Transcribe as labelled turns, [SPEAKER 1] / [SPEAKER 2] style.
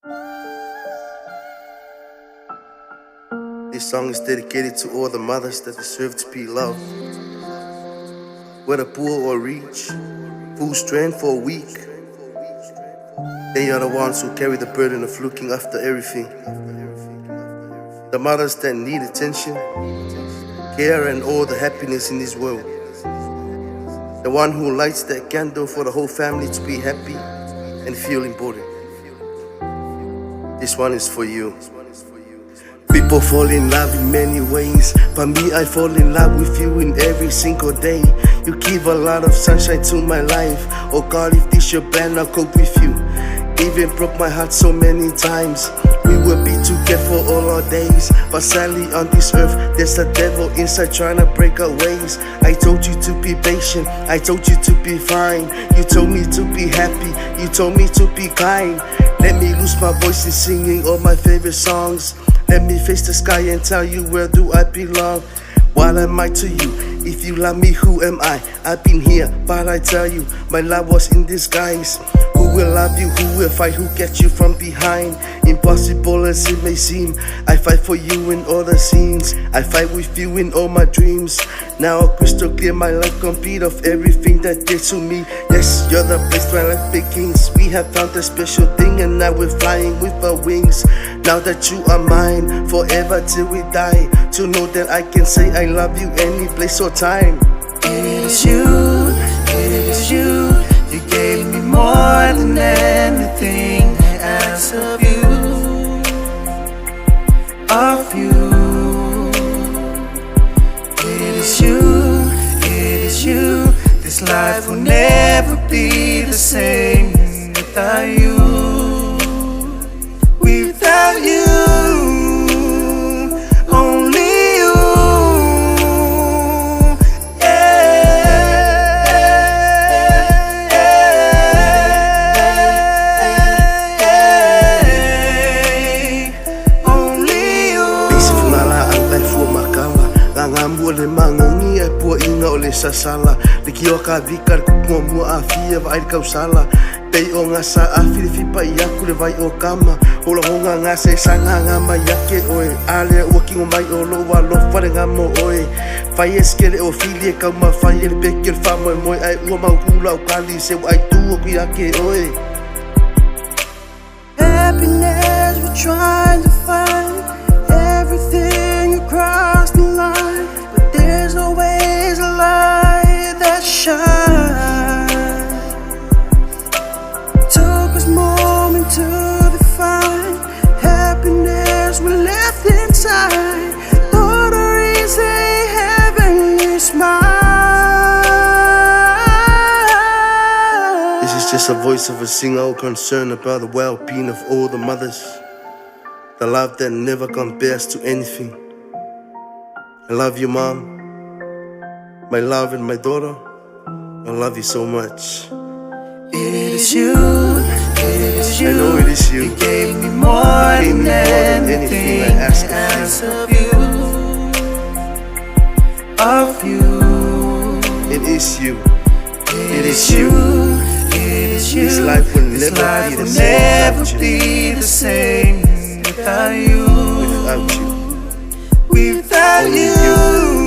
[SPEAKER 1] This song is dedicated to all the mothers that deserve to be loved. Whether poor or rich, full strength or weak, they are the ones who carry the burden of looking after everything. The mothers that need attention, care and all the happiness in this world. The one who lights that candle for the whole family to be happy and feel important. This one is for you. People fall in love in many ways, but me, I fall in love with you in every single day. You give a lot of sunshine to my life. Oh God, if this your band, I'll cope with you. Even broke my heart so many times. We will be together all our days, but sadly on this earth there's a devil inside trying to break our ways. I told you to be patient, I told you to be fine. You told me to be happy, you told me to be kind. Let me lose my voice in singing all my favorite songs. Let me face the sky and tell you where do I belong. What am I to you? If you love me, who am I? I've been here, but I tell you, my love was in disguise. Who will love you? Who will fight? Who gets you from behind? Impossible as it may seem, I fight for you in all the scenes. I fight with you in all my dreams. Now crystal clear, my life complete of everything that did to me. Yes, you're the place where life begins. We have found a special thing and now we're flying with our wings. Now that you are mine, forever till we die. To know that I can say I love you any place or time.
[SPEAKER 2] It is you, it is you. You gave me more than anything I asked of you, of you. It is you, it is you. This life will never be the same without you, without you.
[SPEAKER 1] Le mangangi ai pua inga o le sasala. Le ki o ka vika le kupua mua a fia va ai kausala. Pei o ngā sa a whiriwhipa i aku le vai o kama. O la honga ngā se sanga ngā mai ake oe. Ale ua kingo mai o loa lo whare ngā mo oe. Whai eskele o fili e kau ma whai ele peke le whamoe moe. Ai ua mau hula o kali se wa ai tu o kui ake oe.
[SPEAKER 2] Happiness we're trying to find, everything across the line. There's always a light that shines. Took us a moment to define happiness we left inside. Thought a easy heavenly smile.
[SPEAKER 1] This is just a voice of a singer concerned about the well-being of all the mothers. The love that never compares to anything. I love you, Mom. My love and my daughter, I love you so much.
[SPEAKER 2] It is you, it is you.
[SPEAKER 1] I know it is you.
[SPEAKER 2] You gave me more than anything I asked of you, of you.
[SPEAKER 1] It is you.
[SPEAKER 2] It is you, it is you.
[SPEAKER 1] This life will
[SPEAKER 2] This
[SPEAKER 1] never
[SPEAKER 2] life
[SPEAKER 1] be the
[SPEAKER 2] will
[SPEAKER 1] same
[SPEAKER 2] never be the same without you,
[SPEAKER 1] without you.
[SPEAKER 2] without
[SPEAKER 1] Only
[SPEAKER 2] you.